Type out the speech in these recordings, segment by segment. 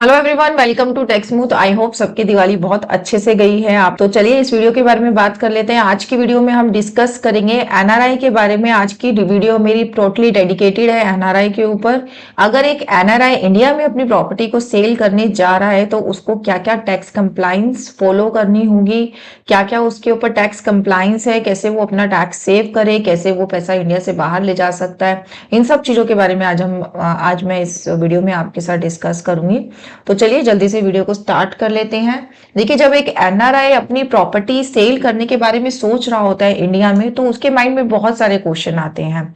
Hello everyone, welcome to Texmouth. I hope सबकी दिवाली बहुत अच्छे से गई है। आप तो चलिए इस वीडियो के बारे में बात कर लेते हैं। आज की वीडियो में हम डिस्कस करेंगे एनआरआई के बारे में। आज की वीडियो मेरी टोटली डेडिकेटेड है एनआरआई के ऊपर। अगर एक एनआरआई इंडिया में अपनी प्रॉपर्टी को सेल करने जा रहा है तो उसको क्या क्या टैक्स कंप्लाइंस फॉलो करनी होगी, क्या क्या उसके ऊपर टैक्स कंप्लाइंस है, कैसे वो अपना टैक्स सेव करे, कैसे वो पैसा इंडिया से बाहर ले जा सकता है। इन सब चीजों के बारे में आज मैं इस वीडियो में आपके साथ डिस्कस करूंगी। तो चलिए जल्दी से वीडियो को स्टार्ट कर लेते हैं। देखिए, जब एक एनआरआई अपनी प्रॉपर्टी सेल करने के बारे में सोच रहा होता है इंडिया में, तो उसके माइंड में बहुत सारे क्वेश्चन आते हैं।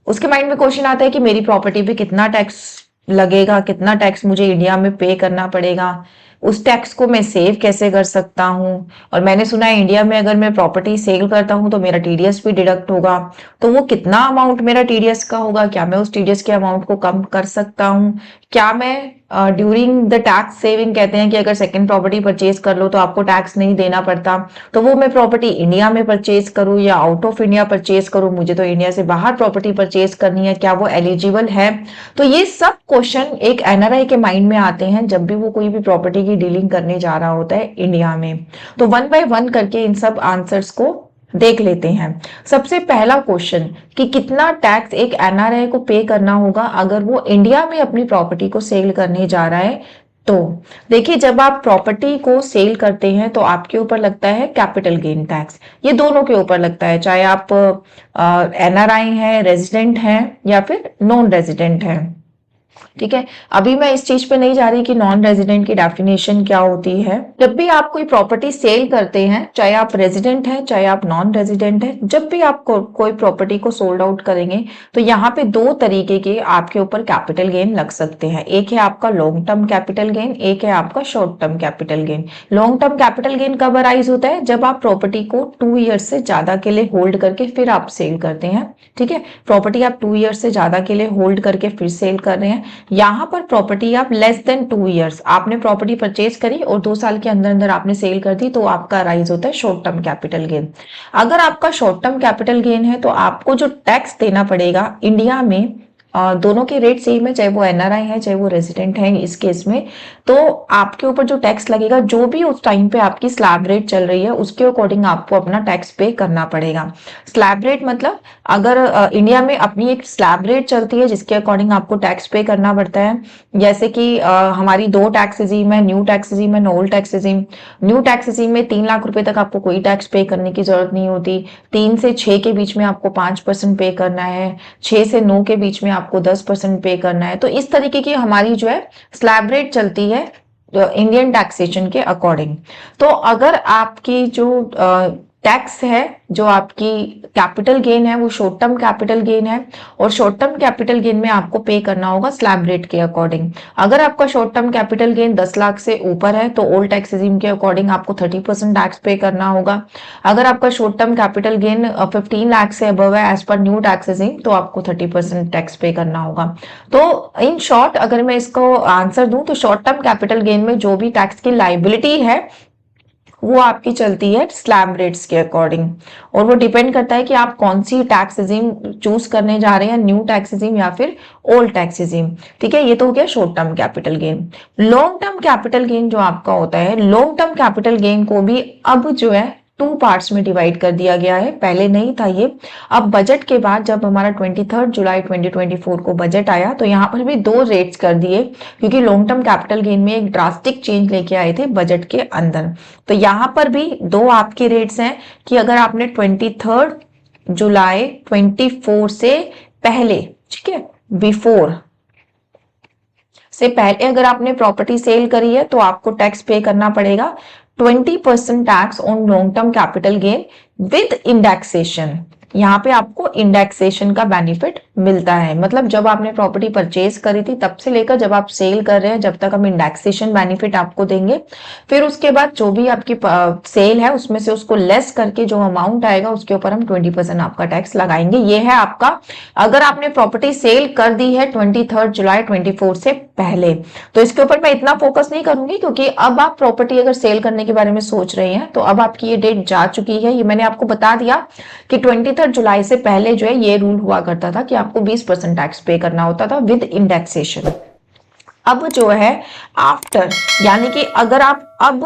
उसके माइंड में क्वेश्चन आता है कि मेरी प्रॉपर्टी पे कितना टैक्स लगेगा, कितना टैक्स मुझे इंडिया में पे करना पड़ेगा, उस टैक्स को मैं सेव कैसे कर सकता हूँ। और मैंने सुना है इंडिया में अगर मैं प्रॉपर्टी सेल करता हूँ तो मेरा टीडीएस भी डिडक्ट होगा। तो वो कितना अमाउंट मेरा टीडीएस का होगा, क्या मैं उस टीडीएस के अमाउंट को कम कर सकता हूँ, क्या मैं ड्यूरिंग द टैक्स सेविंग, कहते हैं कि अगर सेकंड प्रॉपर्टी परचेज कर लो तो आपको टैक्स नहीं देना पड़ता, तो वो मैं प्रॉपर्टी इंडिया में परचेज करूँ या आउट ऑफ इंडिया परचेज करूँ, मुझे तो इंडिया से बाहर प्रॉपर्टी परचेज करनी है, क्या वो एलिजिबल है। तो ये सब क्वेश्चन एक एनआरआई के माइंड में आते हैं जब भी वो कोई भी प्रॉपर्टी की डीलिंग करने जा रहा होता है इंडिया में। तो वन बाय वन करके इन सब आंसर्स को देख लेते हैं। सबसे पहला क्वेश्चन कि कितना टैक्स एक एनआरआई को पे करना होगा अगर वो इंडिया में अपनी प्रॉपर्टी को सेल करने जा रहा है। तो देखिए, जब आप प्रॉपर्टी को सेल करते हैं तो आपके ऊपर लगता है कैपिटल गेन टैक्स। ये दोनों के ऊपर लगता है, चाहे आप एनआरआई हैं, रेजिडेंट हैं या फिर नॉन रेजिडेंट हैं। ठीक है, अभी मैं इस चीज पे नहीं जा रही कि नॉन रेजिडेंट की डेफिनेशन क्या होती है। जब भी आप कोई प्रॉपर्टी सेल करते हैं, चाहे आप रेजिडेंट हैं चाहे आप नॉन रेजिडेंट हैं, जब भी आप कोई प्रॉपर्टी को सोल्ड आउट करेंगे तो यहाँ पे दो तरीके के आपके ऊपर कैपिटल गेन लग सकते हैं। एक है आपका लॉन्ग टर्म कैपिटल गेन, एक है आपका short term capital gain. Long term capital gain कब अराइज होता है? जब आप प्रॉपर्टी को 2 ईयर्स से ज्यादा के लिए होल्ड करके फिर आप सेल करते हैं। ठीक है, प्रॉपर्टी आप 2 ईयर्स से ज्यादा के लिए होल्ड करके फिर सेल कर रहे हैं। यहां पर प्रॉपर्टी आप लेस देन 2 ईयर्स, आपने प्रॉपर्टी परचेज करी और 2 साल के अंदर अंदर आपने सेल कर दी, तो आपका राइज होता है शॉर्ट टर्म कैपिटल गेन। अगर आपका शॉर्ट टर्म कैपिटल गेन है तो आपको जो टैक्स देना पड़ेगा इंडिया में, दोनों के रेट सेम है, चाहे वो एनआरआई है चाहे वो रेजिडेंट है इस केस में। तो आपके ऊपर जो टैक्स लगेगा, जो भी उस टाइम पे आपकी स्लैब रेट चल रही है उसके अकॉर्डिंग आपको अपना टैक्स पे करना पड़ेगा। स्लैब रेट मतलब अगर इंडिया में अपनी एक स्लैब रेट चलती है जिसके अकॉर्डिंग आपको टैक्स पे करना पड़ता है। जैसे कि हमारी 2 टैक्स रिजीम है, न्यू टैक्स रिजीम है, old tax regime. New tax regime में 3 लाख रुपए तक आपको कोई टैक्स पे करने की जरूरत नहीं होती। 3 से 6 के बीच में आपको 5% पे करना है, 6 से 9 के बीच में आपको 10% पे करना है। तो इस तरीके की हमारी जो है स्लैब रेट चलती है इंडियन टैक्सेशन के अकॉर्डिंग। तो अगर आपकी जो टैक्स है, जो आपकी कैपिटल गेन है, वो शॉर्ट टर्म कैपिटल गेन है और शॉर्ट टर्म कैपिटल गेन में आपको पे करना होगा स्लैब रेट के अकॉर्डिंग। अगर आपका short term capital gain 10 lakh से ऊपर है तो ओल्ड टैक्स रिजीम के अकॉर्डिंग आपको 30% टैक्स पे करना होगा। अगर आपका short term capital gain 15 lakh से अबव है as per new tax regime, तो आपको 30% टैक्स पे करना होगा। तो इन शॉर्ट अगर मैं इसको आंसर दूं तो शॉर्ट टर्म कैपिटल गेन में जो भी टैक्स की लाइबिलिटी है वो आपकी चलती है स्लैब रेट्स के अकॉर्डिंग। और वो डिपेंड करता है कि आप कौन सी टैक्स रिजीम चूज करने जा रहे हैं, न्यू टैक्स रिजीम या फिर ओल्ड टैक्स रिजीम। ठीक है, ये तो हो गया short term capital gain. Long term capital gain जो आपका होता है, लॉन्ग टर्म कैपिटल गेन को भी अब जो है 2 पार्ट्स में डिवाइड कर दिया गया है, पहले नहीं था ये। अब बजट के बाद जब हमारा 23 जुलाई 2024 को बजट आया तो यहाँ पर भी 2 रेट्स कर दिए, क्योंकि लॉन्ग टर्म कैपिटल गेन में एक ड्रास्टिक चेंज लेके आए थे बजट के अंदर। तो यहाँ पर भी 2 आपके रेट्स हैं कि अगर आपने 23 जुलाई 24 से पहले, ठीक है, बिफोर से पहले अगर आपने प्रॉपर्टी सेल करी है तो आपको टैक्स पे करना पड़ेगा 20% tax on long term capital gain with indexation. यहाँ पे आपको इंडेक्सेशन का बेनिफिट मिलता है, मतलब जब आपने प्रॉपर्टी परचेज करी थी तब से लेकर जब आप सेल कर रहे हैं, जब तक हम इंडेक्सेशन बेनिफिट आपको देंगे। फिर उसके बाद जो भी आपकी सेल है उसमें से उसको लेस करके जो अमाउंट आएगा उसके ऊपर हम 20% आपका टैक्स लगाएंगे। ये है आपका अगर आपने प्रॉपर्टी सेल कर दी है 23 जुलाई 24 से पहले। तो इसके ऊपर मैं इतना फोकस नहीं करूंगी क्योंकि अब आप प्रॉपर्टी अगर सेल करने के बारे में सोच रहे हैं तो अब आपकी ये डेट जा चुकी है। ये मैंने आपको बता दिया कि 23 जुलाई से पहले जो है ये रूल हुआ करता था कि आपको 20% टैक्स पे करना होता था विद इंडेक्सेशन। अब जो है आफ्टर, यानी कि अगर आप अब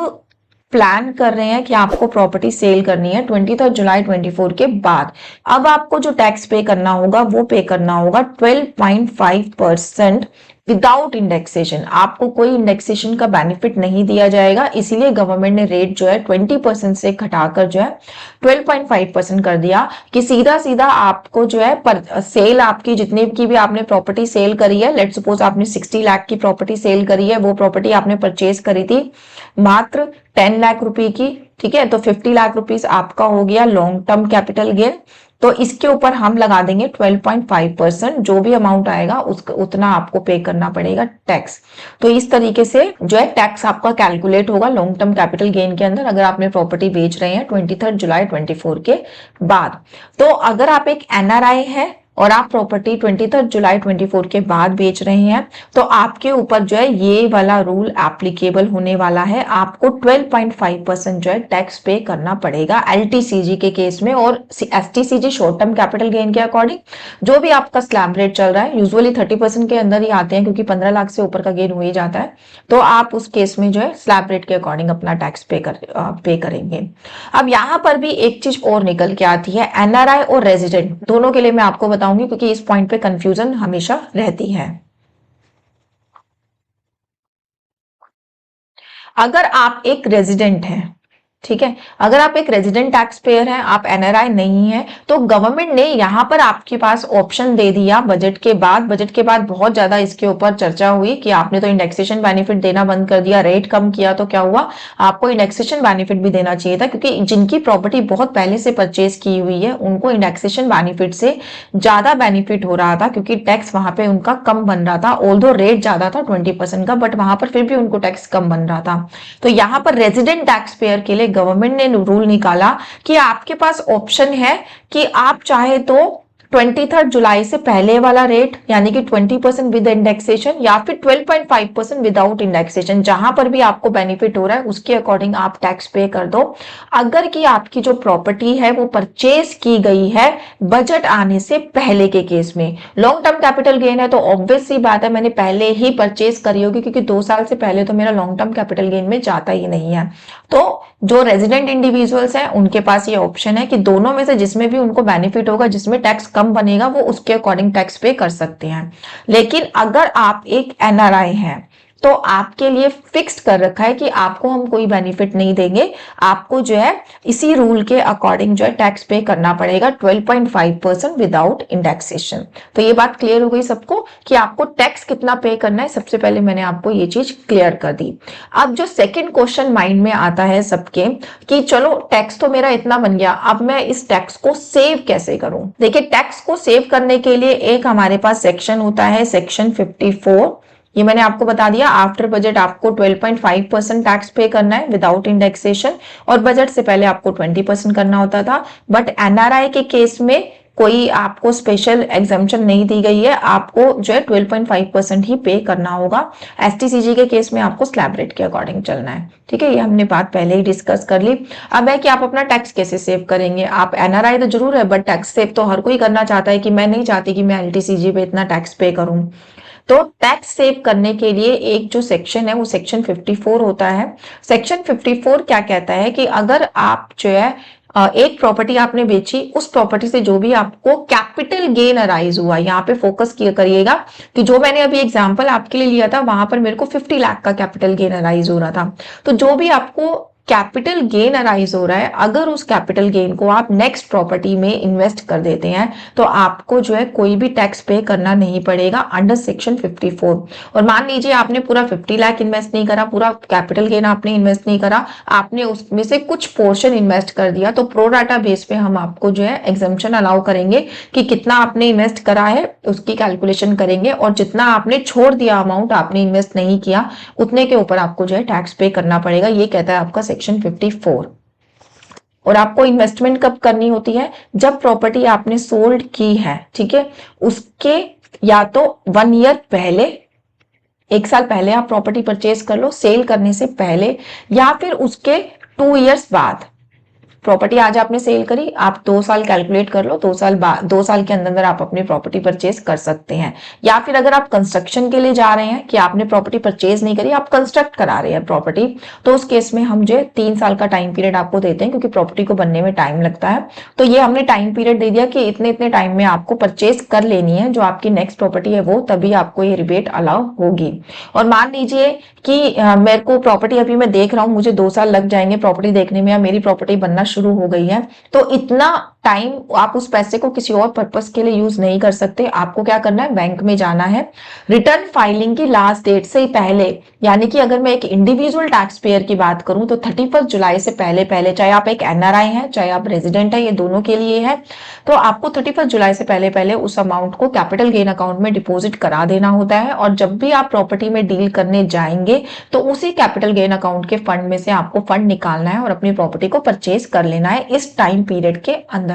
प्लान कर रहे हैं कि आपको प्रॉपर्टी सेल करनी है 23 जुलाई 24 के बाद, अब आपको जो टैक्स पे करना होगा वो पे करना होगा 12.5% विदाउट इंडेक्सेशन। आपको कोई इंडेक्सेशन का बेनिफिट नहीं दिया जाएगा, इसीलिए गवर्नमेंट ने रेट जो है 20% से घटाकर जो है 12.5% कर दिया कि सीधा सीधा आपको जो है पर सेल आपकी जितनी की भी आपने प्रॉपर्टी सेल करी है, लेट सपोज आपने 60 लाख की प्रॉपर्टी सेल करी है, वो प्रॉपर्टी आपने परचेज करी थी मात्र 10 लाख रुपए की, ठीक है, तो 50 लाख रुपीस आपका हो गया लॉन्ग टर्म कैपिटल गेन। तो इसके ऊपर हम लगा देंगे 12.5%, जो भी अमाउंट आएगा उसका उतना आपको पे करना पड़ेगा टैक्स। तो इस तरीके से जो है टैक्स आपका कैलकुलेट होगा लॉन्ग टर्म कैपिटल गेन के अंदर, अगर आपने प्रॉपर्टी बेच रहे हैं 23 जुलाई 24 के बाद। तो अगर आप एक एनआरआई है और आप प्रॉपर्टी 23 जुलाई 24 के बाद बेच रहे हैं, तो आपके ऊपर जो है ये वाला रूल एप्लीकेबल होने वाला है। आपको 12.5% जो है टैक्स पे करना पड़ेगा एलटीसीजी के केस में, और STCG short term capital gain के अकॉर्डिंग जो भी आपका स्लैब रेट चल रहा है, यूजुअली 30% के अंदर ही आते हैं क्योंकि 15 लाख से ऊपर का गेन हो ही जाता है, तो आप उस केस में जो है स्लैब रेट के अकॉर्डिंग अपना टैक्स पे करेंगे। अब यहां पर भी एक चीज और निकल के आती है, एनआरआई और रेजिडेंट दोनों के लिए मैं आपको बताऊंगी क्योंकि इस पॉइंट पे कंफ्यूजन हमेशा रहती है। अगर आप एक रेजिडेंट हैं, ठीक है, अगर आप एक रेजिडेंट टैक्स पेयर हैं, आप एनआरआई नहीं है, तो गवर्नमेंट ने यहां पर आपके पास ऑप्शन दे दिया बजट के बाद। बजट के बाद बहुत ज्यादा इसके ऊपर चर्चा हुई कि आपने तो इंडेक्सेशन बेनिफिट देना बंद कर दिया, रेट कम किया, तो क्या हुआ, आपको इंडेक्सेशन बेनिफिट भी देना चाहिए था, क्योंकि जिनकी प्रॉपर्टी बहुत पहले से परचेज की हुई है उनको इंडेक्सेशन बेनिफिट से ज्यादा बेनिफिट हो रहा था, क्योंकि टैक्स वहां पे उनका कम बन रहा था। ऑल्दो रेट ज्यादा था 20% का, बट वहां पर फिर भी उनको टैक्स कम बन रहा था। तो यहां पर रेजिडेंट टैक्स पेयर के लिए गवर्नमेंट ने रूल निकाला कि आपके पास ऑप्शन है कि आप चाहे तो 23 जुलाई से पहले वाला रेट यानी कि 20% विद इंडेक्सेशन, या फिर 12.5% विदाउट इंडेक्सेशन, जहां पर भी आपको बेनिफिट हो रहा है उसके अकॉर्डिंग आप टैक्स पे कर दो। अगर कि आपकी जो प्रॉपर्टी है वो परचेज की गई है बजट आने से पहले के केस में। लॉन्ग टर्म कैपिटल गेन है तो ऑब्वियस सी बात है मैंने पहले ही परचेज करी होगी, क्योंकि 2 साल से पहले तो मेरा लॉन्ग टर्म कैपिटल गेन में जाता ही नहीं है। तो जो रेजिडेंट इंडिविजुअल्स हैं उनके पास ये ऑप्शन है कि दोनों में से जिसमें भी उनको बेनिफिट होगा, जिसमें टैक्स कम बनेगा, वो उसके अकॉर्डिंग टैक्स पे कर सकते हैं। लेकिन अगर आप एक एनआरआई हैं तो आपके लिए फिक्स्ड कर रखा है कि आपको हम कोई बेनिफिट नहीं देंगे, आपको जो है इसी रूल के अकॉर्डिंग जो है टैक्स पे करना पड़ेगा 12.5% विदाउट इंडेक्सेशन। तो ये बात क्लियर हो गई सबको कि आपको टैक्स कितना पे करना है, सबसे पहले मैंने आपको ये चीज क्लियर कर दी। अब जो सेकेंड क्वेश्चन माइंड में आता है सबके कि चलो टैक्स तो मेरा इतना बन गया, अब मैं इस टैक्स को सेव कैसे करूं। देखिए, टैक्स को सेव करने के लिए एक हमारे पास सेक्शन होता है, सेक्शन 54। ये मैंने आपको बता दिया, आफ्टर बजट आपको 12.5% टैक्स पे करना है विदाउट इंडेक्सेशन, और बजट से पहले आपको 20% करना होता था। बट एनआरआई के केस में कोई आपको स्पेशल एग्जाम्पशन नहीं दी गई है, आपको जो है 12.5% ही पे करना होगा। एसटीसीजी के केस में आपको स्लैब रेट के अकॉर्डिंग चलना है, ठीक है, ये हमने बात पहले ही डिस्कस कर ली। अब है कि आप अपना टैक्स कैसे सेव करेंगे। आप एनआरआई तो जरूर है, बट टैक्स सेव तो हर कोई करना चाहता है कि मैं नहीं चाहती कि मैं एलटीसीजी पे इतना टैक्स पे करूं। तो टैक्स सेव करने के लिए एक जो सेक्शन है वो सेक्शन 54 होता है। सेक्शन 54 क्या कहता है कि अगर आप जो है एक प्रॉपर्टी आपने बेची, उस प्रॉपर्टी से जो भी आपको कैपिटल गेन अराइज हुआ, यहाँ पे फोकस किया करिएगा कि जो मैंने अभी एग्जांपल आपके लिए लिया था वहां पर मेरे को 50 लाख का कैपिटल गेन अराइज हो रहा था। तो जो भी आपको कैपिटल गेन अराइज हो रहा है, अगर उस कैपिटल गेन को आप नेक्स्ट प्रॉपर्टी में इन्वेस्ट कर देते हैं तो आपको जो है कोई भी टैक्स पे करना नहीं पड़ेगा अंडर सेक्शन 54। और मान लीजिए आपने पूरा 50 लाख इन्वेस्ट नहीं करा, पूरा कैपिटल गेन आपने इन्वेस्ट नहीं करा, आपने उसमें से कुछ पोर्शन इन्वेस्ट कर दिया, तो प्रो डाटा बेस पे हम आपको जो है एग्जम्पशन अलाउ करेंगे कि कितना आपने इन्वेस्ट करा है उसकी कैलकुलेशन करेंगे, और जितना आपने छोड़ दिया अमाउंट आपने इन्वेस्ट नहीं किया उतने के ऊपर आपको जो है टैक्स पे करना पड़ेगा। ये कहता है आपका सेक्शन 54। और आपको इन्वेस्टमेंट कब करनी होती है, जब प्रॉपर्टी आपने सोल्ड की है, ठीक है, उसके या तो 1 ईयर पहले, 1 साल पहले आप प्रॉपर्टी परचेज कर लो सेल करने से पहले, या फिर उसके 2 इयर्स बाद। प्रॉपर्टी आज आपने सेल करी, आप 2 साल कैलकुलेट कर लो, 2 साल बाद 2 साल के अंदर आप अपनी प्रॉपर्टी परचेज कर सकते हैं। या फिर अगर आप कंस्ट्रक्शन के लिए जा रहे हैं कि आपने प्रॉपर्टी परचेज नहीं करी, आप कंस्ट्रक्ट करा रहे हैं प्रॉपर्टी, तो उस केस में हम जो 3 साल का टाइम पीरियड आपको देते हैं, क्योंकि प्रॉपर्टी को बनने में टाइम लगता है। तो ये हमने टाइम पीरियड दे दिया कि इतने इतने टाइम में आपको परचेज कर लेनी है जो आपकी नेक्स्ट प्रॉपर्टी है, वो तभी आपको ये रिबेट अलाउ होगी। और मान लीजिए कि मेरे को प्रॉपर्टी अभी मैं देख रहा हूं, मुझे 2 साल लग जाएंगे प्रॉपर्टी देखने में, या मेरी प्रॉपर्टी बनना शुरू हो गई है, तो इतना टाइम आप उस पैसे को किसी और पर्पस के लिए यूज नहीं कर सकते। आपको क्या करना है, बैंक में जाना है, रिटर्न फाइलिंग की लास्ट डेट से पहले, यानी कि अगर मैं एक इंडिविजुअल टैक्स पेयर की बात करूं तो 31 जुलाई से पहले पहले, चाहे आप एक एनआरआई हैं चाहे आप रेजिडेंट है, ये दोनों के लिए है, तो आपको 31 जुलाई से पहले पहले उस अमाउंट को कैपिटल गेन अकाउंट में डिपॉजिट करा देना होता है। और जब भी आप प्रॉपर्टी में डील करने जाएंगे तो उसी कैपिटल गेन अकाउंट के फंड में से आपको फंड निकालना है और अपनी प्रॉपर्टी को परचेज कर लेना है इस टाइम पीरियड के अंदर,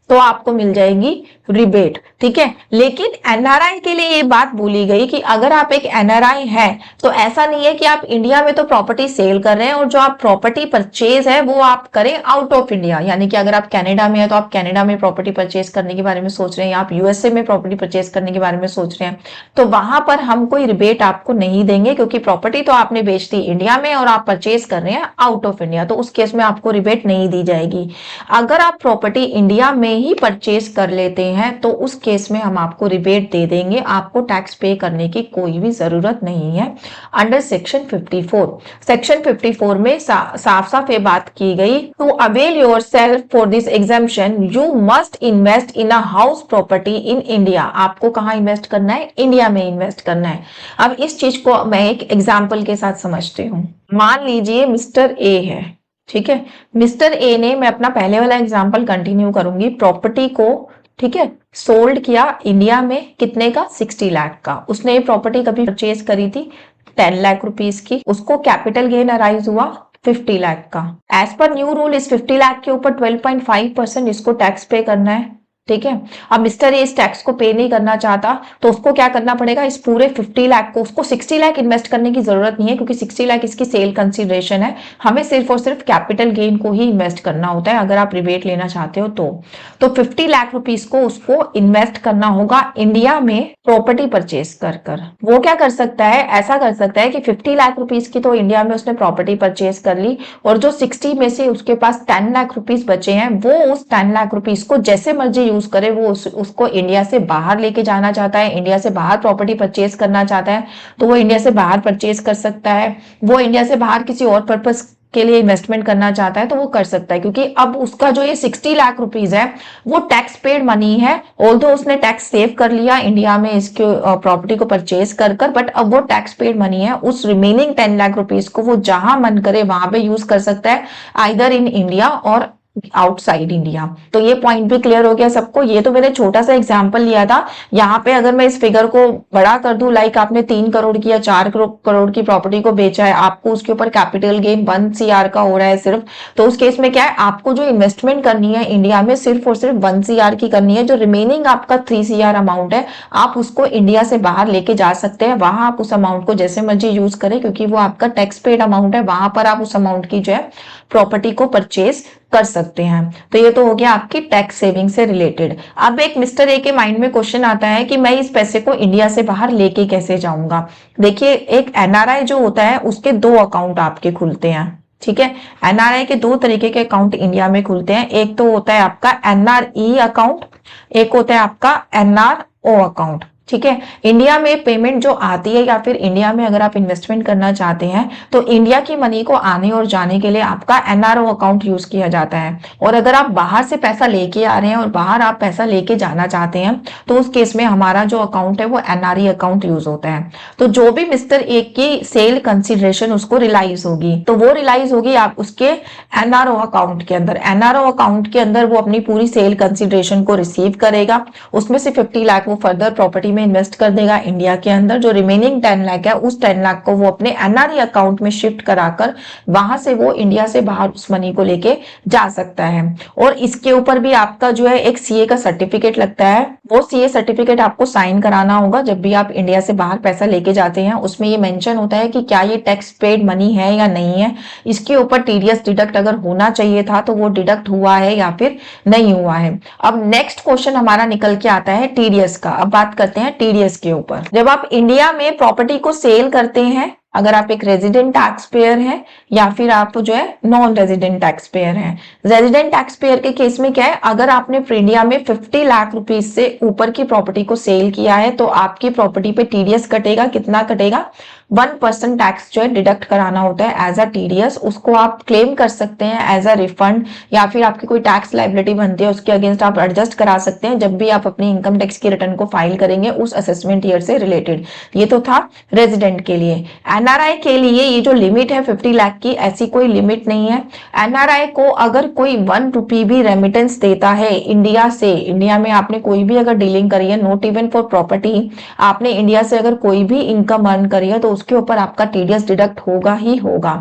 तो आपको मिल जाएगी रिबेट। ठीक है, लेकिन एनआरआई के लिए ये बात बोली गई कि अगर आप एक एनआरआई है तो ऐसा नहीं है कि आप इंडिया में तो प्रॉपर्टी सेल कर रहे हैं और जो आप प्रॉपर्टी परचेज है वो आप करें आउट ऑफ इंडिया। यानी कि अगर आप कनाडा में है तो आप कनाडा में प्रॉपर्टी परचेज करने के बारे में सोच रहे हैं, या आप यूएसए में प्रॉपर्टी परचेज करने के बारे में सोच रहे हैं, तो वहां पर हम कोई रिबेट आपको नहीं देंगे, क्योंकि प्रॉपर्टी तो आपने बेच दी इंडिया में और आप परचेज कर रहे हैं आउट ऑफ इंडिया, तो उस केस में आपको रिबेट नहीं दी जाएगी। अगर आप प्रॉपर्टी इंडिया में ही परचेज कर लेते हैं तो उस केस में हम आपको रिबेट दे देंगे, आपको टैक्स पे करने की कोई भी जरूरत नहीं है अंडर सेक्शन 54। सेक्शन 54 में साफ साफ ये बात की गई, to avail yourself for this exemption you must invest in a house property in India. आपको कहां इन्वेस्ट करना है, इंडिया में इन्वेस्ट करना है। अब इस चीज को मैं एक एग्जाम्पल के साथ समझती हूँ। मान लीजिए मिस्टर ए है, ठीक है, मिस्टर ए ने, मैं अपना पहले वाला एग्जांपल कंटिन्यू करूंगी, प्रॉपर्टी को, ठीक है, सोल्ड किया इंडिया में, कितने का, 60 लाख का। उसने ये प्रॉपर्टी कभी परचेज करी थी 10 लाख रुपीस की, उसको कैपिटल गेन अराइज हुआ 50 लाख का। एज पर न्यू रूल इस 50 लाख के ऊपर 12.5% इसको टैक्स पे करना है। ठीक है, अब मिस्टर ए इस टैक्स को पे नहीं करना चाहता तो उसको क्या करना पड़ेगा, इस पूरे 50 लाख को, उसको 60 लाख इन्वेस्ट करने की जरूरत नहीं है, क्योंकि 60 लाख इसकी सेल कंसीडरेशन है, हमें सिर्फ और सिर्फ कैपिटल गेन को ही इन्वेस्ट करना होता है अगर आप रिबेट लेना चाहते हो तो 50 लाख रुपीस को उसको इन्वेस्ट करना होगा इंडिया में प्रॉपर्टी परचेज कर। वो क्या कर सकता है, ऐसा कर सकता है कि 50 लाख रुपीस की तो इंडिया में उसने प्रॉपर्टी परचेज कर ली, और जो 60 में से उसके पास 10 लाख रुपीस बचे हैं, वो उस 10 लाख रुपीस को जैसे मर्जी यूज करे, वो उसको इंडिया से बाहर लेके जाना चाहता है, इंडिया से बाहर प्रॉपर्टी परचेज करना चाहता है तो वो इंडिया से बाहर परचेज कर सकता है। वो इंडिया से बाहर किसी और पर्पस के लिए इन्वेस्टमेंट करना चाहता है तो वो कर सकता है, क्योंकि अब उसका जो ये 60 लाख रुपीस है वो टैक्स पेड मनी है। ऑल्दो उसने टैक्स सेव कर लिया इंडिया में इसके प्रॉपर्टी को परचेज कर, बट अब वो टैक्स पेड मनी है, उस रिमेनिंग 10 लाख रुपीस को वो जहां मन करे वहां पे यूज कर सकता है, आइदर इन इंडिया और आउटसाइड इंडिया। तो ये पॉइंट भी क्लियर हो गया सबको। ये तो मैंने छोटा सा एग्जांपल लिया था। यहाँ पे अगर मैं इस फिगर को बड़ा कर दूं, लाइक आपने 3 करोड़ की या 4 करोड़ की प्रॉपर्टी को बेचा है, आपको उसके ऊपर कैपिटल गेन 1 CR का हो रहा है सिर्फ, तो उस केस में क्या है, आपको जो इन्वेस्टमेंट करनी है इंडिया में सिर्फ और सिर्फ 1 CR की करनी है। जो रिमेनिंग आपका 3 CR अमाउंट है, आप उसको इंडिया से बाहर लेके जा सकते हैं, वहां आप उस अमाउंट को जैसे मर्जी यूज करें, क्योंकि वो आपका टैक्स पेड अमाउंट है, वहां पर आप उस अमाउंट की जो है प्रॉपर्टी को परचेज कर सकते हैं। तो ये तो हो गया आपकी टैक्स सेविंग से रिलेटेड। अब एक मिस्टर ए के माइंड में क्वेश्चन आता है कि मैं इस पैसे को इंडिया से बाहर लेके कैसे जाऊंगा। देखिए, एक एनआरआई जो होता है उसके 2 अकाउंट आपके खुलते हैं। ठीक है, एनआरआई के 2 तरीके के अकाउंट इंडिया में खुलते हैं। एक तो होता है आपका एनआरई अकाउंट, एक होता है आपका एनआरओ अकाउंट। ठीक है, इंडिया में पेमेंट जो आती है या फिर इंडिया में अगर आप इन्वेस्टमेंट करना चाहते हैं तो इंडिया की मनी को आने और जाने के लिए आपका एनआरओ अकाउंट यूज किया जाता है। और अगर आप बाहर से पैसा लेके आ रहे हैं और बाहर आप पैसा लेके जाना चाहते हैं तो उस केस में हमारा जो अकाउंट है वो एनआरई अकाउंट यूज होता है। तो जो भी मिस्टर ए की सेल कंसिडरेशन उसको रिलाइज होगी तो वो रिलाइज होगी आप उसके एनआरओ अकाउंट के अंदर। एनआरओ अकाउंट के अंदर वो अपनी पूरी सेल कंसिडरेशन को रिसीव करेगा, उसमें से 50 लाख वो फर्दर प्रॉपर्टी में इन्वेस्ट कर देगा इंडिया के अंदर। जो रिमेनिंग 10 लाख है उस 10 लाख को वो अपने एनआरआई अकाउंट में शिफ्ट कराकर वहां से वो इंडिया से बाहर उस मनी को लेके जा सकता है। और इसके ऊपर भी आपका जो है एक सीए का सर्टिफिकेट लगता है, वो सीए सर्टिफिकेट आपको साइन कराना होगा जब भी आप इंडिया से बाहर पैसा लेके जाते हैं। उसमें ये मेंशन होता है कि क्या ये टैक्स पेड मनी है या नहीं है, इसके ऊपर टीडीएस डिडक्ट अगर होना चाहिए था तो वो डिडक्ट हुआ है या फिर नहीं हुआ है। अब नेक्स्ट क्वेश्चन हमारा निकल के आता है टीडीएस का। अब बात करते हैं टीडीएस के ऊपर। जब आप इंडिया में प्रॉपर्टी को सेल करते हैं, अगर आप एक रेजिडेंट टैक्स पेयर हैं या फिर आप जो है नॉन रेजिडेंट टैक्स पेयर हैं। रेजिडेंट टैक्स पेयर के केस में क्या है, अगर आपने इंडिया में 50 लाख रुपीज से ऊपर की प्रॉपर्टी को सेल किया है तो आपकी प्रॉपर्टी पे टीडीएस कटेगा। कितना कटेगा? 1% टैक्स जो है डिडक्ट कराना होता है एज अ टीडीएस। उसको आप क्लेम कर सकते हैं एज अ रिफंड, या फिर आपकी कोई टैक्स लाइबिलिटी बनती है उसके अगेंस्ट आप एडजस्ट करा सकते हैं जब भी आप अपनी इनकम टैक्स की रिटर्न को फाइल करेंगे उस असेसमेंट ईयर से रिलेटेड। ये तो था रेजिडेंट के लिए। एनआरआई के लिए ये जो लिमिट है 50 लाख की, ऐसी कोई लिमिट नहीं है। एनआरआई को अगर कोई 1 रुपी भी रेमिटेंस देता है इंडिया से, इंडिया में आपने कोई भी अगर डीलिंग करी है, नॉट इवन फॉर प्रॉपर्टी, आपने इंडिया से अगर कोई भी इनकम अर्न करी है तो उसके ऊपर आपका टीडीएस डिडक्ट होगा ही होगा।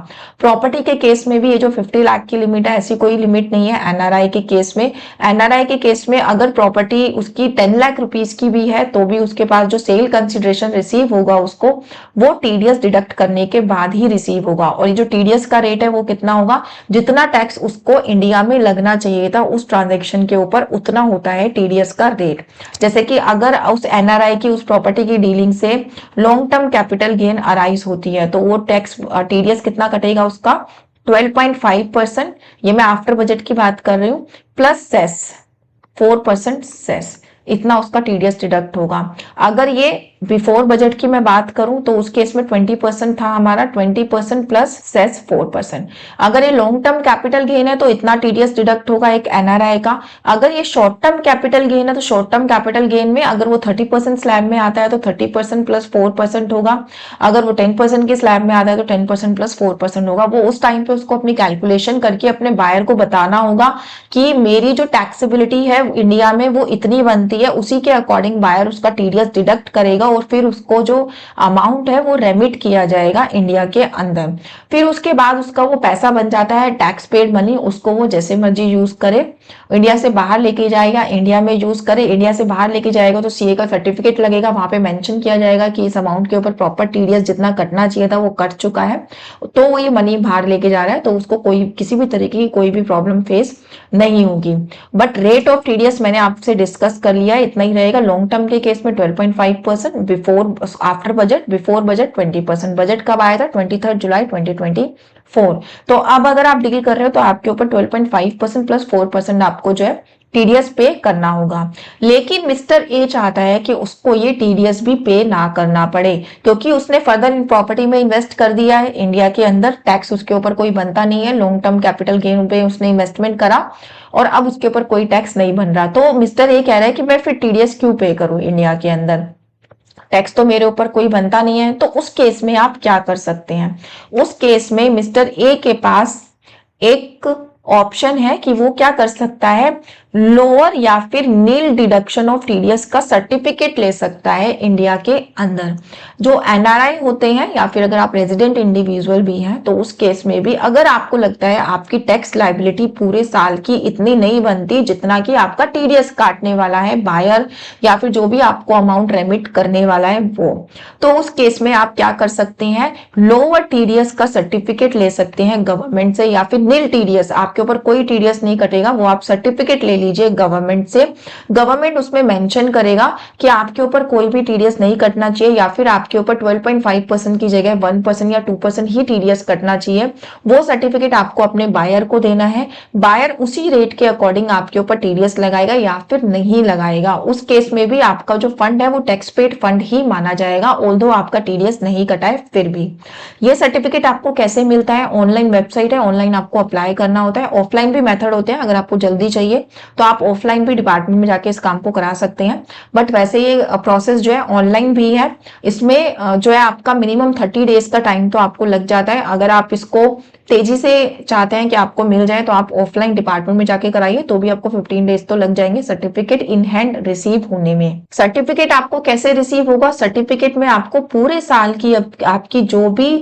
प्रॉपर्टी के केस में भी ये जो 50 लाख की लिमिट है, ऐसी कोई लिमिट नहीं है एनआरआई के केस में। एनआरआई के केस में अगर प्रॉपर्टी उसकी 10 लाख रुपीस की भी है तो भी उसके पास जो सेल कंसिडरेशन रिसीव होगा उसको वो टीडीएस डिडक्ट करने के बाद ही रिसीव होगा। और ये जो टीडीएस का रेट है वो कितना होगा? जितना टैक्स उसको इंडिया में लगना चाहिए था उस ट्रांजैक्शन के ऊपर उतना होता है टीडीएस का रेट। जैसे कि अगर उस एनआरआई की उस प्रॉपर्टी की डीलिंग से long term capital gain arise होती है तो वो टैक्स टीडीएस कितना कटेगा उसका? 12.5%। ये मैं आफ्टर बजट की बात कर रही हूँ, प्लस सेस 4% सेस, इतना उसका टीडीएस डिडक्ट होगा। अगर ये बिफोर बजट की मैं बात करूं तो उस केस में 20% था हमारा, 20% प्लस सेस 4%। अगर ये लॉन्ग टर्म कैपिटल गेन है तो इतना टीडीएस डिडक्ट होगा एक एनआरआई का। अगर ये शॉर्ट टर्म कैपिटल गेन है तो शॉर्ट टर्म कैपिटल गेन में अगर वो 30% स्लैब में आता है तो 30% प्लस 4% होगा। अगर वो 10% की स्लैब में आता है तो 10% प्लस 4% होगा। वो उस टाइम पे उसको अपनी कैलकुलेशन करके अपने बायर को बताना होगा कि मेरी जो टैक्सेबिलिटी है इंडिया में वो इतनी बनती है, उसी के अकॉर्डिंग बायर उसका टीडीएस डिडक्ट करेगा और फिर उसको जो अमाउंट है वो रेमिट किया जाएगा इंडिया के अंदर। फिर उसके बाद उसका वो पैसा बन जाता है टैक्स पेड मनी, उसको वो जैसे मर्जी यूज करे। इंडिया से बाहर लेके जाएगा, इंडिया में यूज करे। इंडिया से बाहर लेके जाएगा तो सीए का सर्टिफिकेट लगेगा, वहां पे मेंशन किया जाएगा कि इस अमाउंट के ऊपर प्रॉपर टीडीएस जितना कटना चाहिए था वो कट चुका है, तो वो ये मनी बाहर लेके जा रहा है तो उसको कोई किसी भी तरीके की कोई भी प्रॉब्लम फेस नहीं होगी। बट रेट ऑफ टीडीएस मैंने आपसे डिस्कस कर लिया है, इतना ही रहेगा। लॉन्ग टर्म के केस में 12.5%, before after budget, before budget 20%। Budget कब आया था? 23 जुलाई 2024। तो अब अगर आप डील कर रहे हो तो आपके ऊपर 12.5% प्लस 4% आपको जो है टीडीएस पे करना होगा। लेकिन मिस्टर ए चाहता है कि उसको ये टीडीएस भी पे ना करना पड़े क्योंकि उसने फर्दर इन प्रॉपर्टी में इन्वेस्ट कर दिया है इंडिया के अंदर, टैक्स उसके ऊपर कोई बनता नहीं है। लॉन्ग टर्म कैपिटल गेन पे उसने इन्वेस्टमेंट करा और अब उसके ऊपर कोई टैक्स नहीं बन रहा। तो मिस्टर ए कह रहा है कि मैं फिर टीडीएस क्यों पे करूं, इंडिया के अंदर टैक्स तो मेरे ऊपर कोई बनता नहीं है। तो उस केस में आप क्या कर सकते हैं? उस केस में मिस्टर ए के पास एक ऑप्शन है कि वो क्या कर सकता है, लोअर या फिर नील डिडक्शन ऑफ टीडीएस का सर्टिफिकेट ले सकता है इंडिया के अंदर। जो एनआरआई होते हैं या फिर अगर आप रेजिडेंट इंडिविजुअल भी हैं तो उस केस में भी अगर आपको लगता है आपकी टैक्स लायबिलिटी पूरे साल की इतनी नहीं बनती जितना कि आपका टीडीएस काटने वाला है बायर या फिर जो भी आपको अमाउंट रेमिट करने वाला है वो, तो उस केस में आप क्या कर सकते हैं, लोअर टीडीएस का सर्टिफिकेट ले सकते हैं गवर्नमेंट से, या फिर नील टीडीएस, आपके ऊपर कोई टीडीएस नहीं कटेगा, वो आप सर्टिफिकेट ले लीजिए गवर्नमेंट से। गवर्नमेंट उसमें मेंशन करेगा कि आपके ऊपर कोई भी टीडीएस नहीं कटना चाहिए या फिर आपके ऊपर 12.5% की जगह 1% या 2% ही टीडीएस कटना चाहिए। वो सर्टिफिकेट आपको अपने बायर को देना है। बायर उसी रेट के अकॉर्डिंग आपके ऊपर टीडीएस लगाएगा या फिर नहीं लगाएगा। उस केस में भी आपका जो फंड है वो टैक्स पेड फंड ही माना जाएगा, ऑल्दो आपका टीडीएस नहीं कटाए फिर भी। ये सर्टिफिकेट आपको कैसे मिलता है? ऑनलाइन वेबसाइट है, ऑनलाइन आपको अप्लाई करना होता है। ऑफलाइन भी मेथड होते हैं, अगर आपको जल्दी चाहिए तो आप ऑफलाइन भी डिपार्टमेंट में जाके इस काम को करा सकते हैं। बट वैसे ये प्रोसेस जो है ऑनलाइन भी है। इसमें जो है आपका मिनिमम 30 डेज का टाइम तो आपको लग जाता है। अगर आप इसको तेजी से चाहते हैं कि आपको मिल जाए तो आप ऑफलाइन डिपार्टमेंट में जाके कराइए, तो भी आपको 15 डेज तो लग जाएंगे सर्टिफिकेट इन हैंड रिसीव होने में। सर्टिफिकेट आपको कैसे रिसीव होगा? सर्टिफिकेट में आपको पूरे साल की आपकी जो भी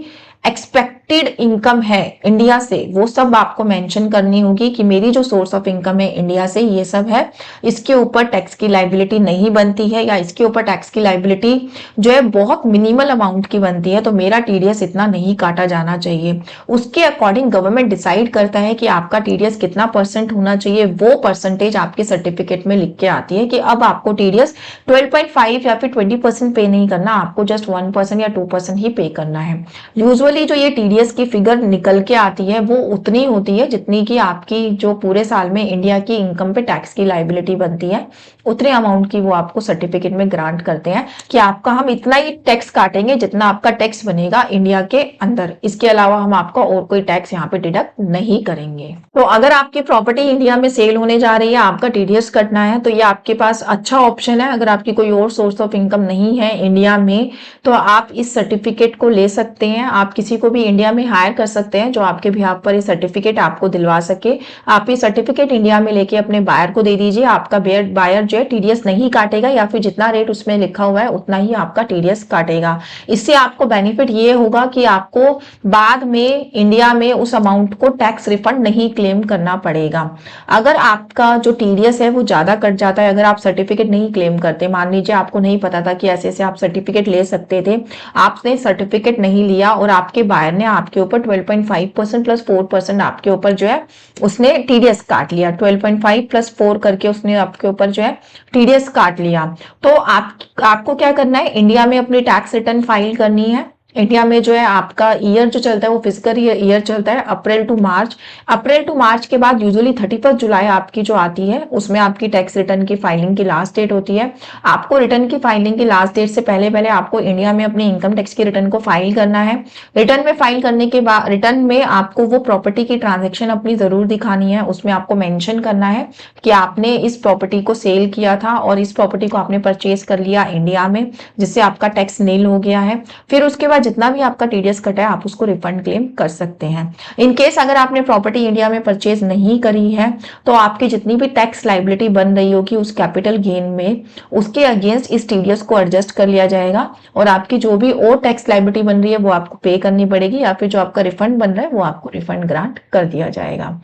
एक्सपेक्टेड इनकम है इंडिया से, वो सब आपको मेंशन करनी होगी कि मेरी जो सोर्स ऑफ इनकम है इंडिया से ये सब है, इसके ऊपर टैक्स की लाइबिलिटी नहीं बनती है, या इसके ऊपर टैक्स की लाइबिलिटी जो है बहुत मिनिमल अमाउंट की बनती है, तो मेरा टीडीएस इतना नहीं काटा जाना चाहिए। उसके अकॉर्डिंग गवर्नमेंट डिसाइड करता है कि आपका टीडीएस कितना परसेंट होना चाहिए। वो परसेंटेज आपके सर्टिफिकेट में लिख के आती है कि अब आपको टीडीएस 12.5 या फिर 20% पे नहीं करना, आपको जस्ट 1% या 2% ही पे करना है। यूजुअली जो ये टीडीएस की फिगर निकल के आती है वो उतनी होती है जितनी की आपकी जो पूरे साल में इंडिया की इनकम पे टैक्स की लाइबिलिटी बनती है, उतने अमाउंट की वो आपको सर्टिफिकेट में ग्रांट करते हैं कि आपका हम इतना ही टैक्स काटेंगे जितना आपका टैक्स बनेगा इंडिया के अंदर। इसके अलावा हम आपका और कोई टैक्स यहाँ पे डिडक्ट नहीं करेंगे। तो अगर आपकी प्रॉपर्टी इंडिया में सेल होने जा रही है, आपका टीडीएस कटना है, तो ये आपके पास अच्छा ऑप्शन है। अगर आपकी कोई और सोर्स ऑफ इनकम नहीं है इंडिया में, तो आप इस सर्टिफिकेट को ले सकते हैं। आप किसी को भी इंडिया में हायर कर सकते हैं जो आपके बिहाफ पर ये सर्टिफिकेट आपको दिलवा सके। आप ये सर्टिफिकेट इंडिया में लेके अपने बायर को दे दीजिए। आपका बायर जो है टीडीएस नहीं काटेगा, या फिर जितना रेट उसमें लिखा हुआ है उतना ही आपका टीडीएस काटेगा। इससे आपको बेनिफिट ये होगा कि आपको बाद में इंडिया में उस अमाउंट को टैक्स रिफंड नहीं क्लेम करना पड़ेगा। अगर आपका जो टीडीएस है वो ज्यादा कट जाता है, अगर आप सर्टिफिकेट नहीं क्लेम करते, मान लीजिए आपको नहीं पता था कि ऐसे ऐसे आप सर्टिफिकेट ले सकते थे, आपने सर्टिफिकेट नहीं लिया और आपके बायर ने आपके ऊपर 12.5% प्लस 4% आपके ऊपर जो है उसने टीडीएस काट लिया, 12.5 प्लस 4 करके उसने आपके ऊपर जो है टीडीएस काट लिया, तो आपको क्या करना है? इंडिया में अपनी टैक्स रिटर्न फाइल करनी है। इंडिया में जो है आपका ईयर जो चलता है वो फिजिकल ईयर चलता है अप्रैल टू मार्च। अप्रैल टू मार्च के बाद यूजुअली 31 जुलाई आपकी जो आती है उसमें आपकी टैक्स रिटर्न की फाइलिंग की लास्ट डेट होती है। आपको रिटर्न की फाइलिंग की लास्ट डेट से पहले पहले आपको इंडिया में अपनी इनकम टैक्स की रिटर्न को फाइल करना है। रिटर्न में फाइल करने के बाद रिटर्न में आपको वो प्रॉपर्टी की ट्रांजेक्शन अपनी जरूर दिखानी है। उसमें आपको मेंशन करना है कि आपने इस प्रॉपर्टी को सेल किया था और इस प्रॉपर्टी को आपने परचेज कर लिया इंडिया में, जिससे आपका टैक्स नील हो गया है। फिर उसके बाद जितना भी आपका टीडीएस कटा है आप उसको रिफंड क्लेम कर सकते हैं। इन केस अगर आपने प्रॉपर्टी इंडिया में परचेज नहीं करी है, तो आपकी जितनी भी टैक्स लाइबिलिटी बन रही होगी उस कैपिटल गेन में, उसके अगेंस्ट इस टीडीएस को एडजस्ट कर लिया जाएगा और आपकी जो भी और टैक्स लाइबिलिटी बन रही है वो आपको पे करनी पड़ेगी, या फिर जो आपका रिफंड बन रहा है वो आपको रिफंड ग्रांट कर दिया जाएगा।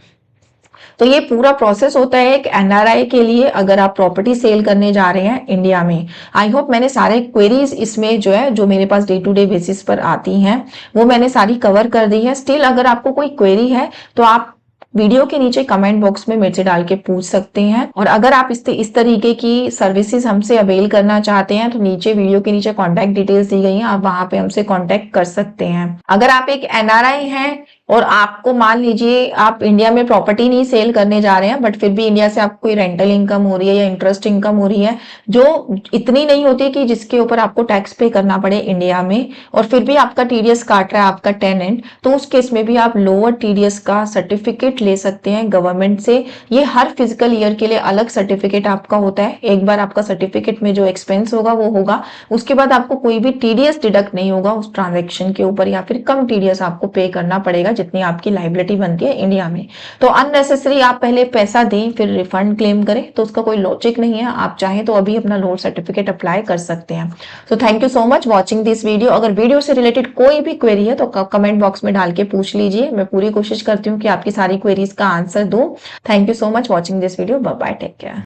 तो ये पूरा प्रोसेस होता है एक एनआरआई के लिए अगर आप प्रॉपर्टी सेल करने जा रहे हैं इंडिया में। आई होप मैंने सारे क्वेरीज इसमें जो है जो मेरे पास डे टू डे बेसिस पर आती हैं वो मैंने सारी कवर कर दी है। स्टिल अगर आपको कोई क्वेरी है तो आप वीडियो के नीचे कमेंट बॉक्स में मेरे से डाल के पूछ सकते हैं। और अगर आप इस तरीके की सर्विसेज हमसे अवेल करना चाहते हैं तो नीचे वीडियो के नीचे कॉन्टैक्ट डिटेल्स दी गई हैं, आप वहां पे हमसे कॉन्टैक्ट कर सकते हैं। अगर आप एक एनआरआई हैं और आपको मान लीजिए आप इंडिया में प्रॉपर्टी नहीं सेल करने जा रहे हैं, बट फिर भी इंडिया से आपको कोई रेंटल इनकम हो रही है या इंटरेस्ट इनकम हो रही है जो इतनी नहीं होती कि जिसके ऊपर आपको टैक्स पे करना पड़े इंडिया में, और फिर भी आपका टीडीएस काट रहा है आपका टेनेंट, तो उस केस में भी आप लोअर टीडीएस का सर्टिफिकेट ले सकते हैं गवर्नमेंट से। ये हर फिजिकल ईयर के लिए अलग सर्टिफिकेट आपका होता है। एक बार आपका सर्टिफिकेट में जो एक्सपेंस होगा वो होगा, उसके बाद आपको कोई भी टीडीएस डिडक्ट नहीं होगा उस ट्रांजेक्शन के ऊपर, या फिर कम टीडीएस आपको पे करना पड़ेगा जितनी आपकी लाइबिलिटी बनती है इंडिया में। तो अननेसेसरी आप पहले पैसा दें फिर रिफंड क्लेम करें तो उसका कोई लॉजिक नहीं है। आप चाहें तो अभी अपना लोन सर्टिफिकेट अप्लाई कर सकते हैं। So thank you so much watching this video. अगर वीडियो से रिलेटेड कोई भी क्वेरी है तो कमेंट बॉक्स में डाल के पूछ लीजिए। मैं पूरी कोशिश करती हूँ कि आपकी सारी क्वेरीज का आंसर दूं। Thank you so much watching this video. Bye bye, take care.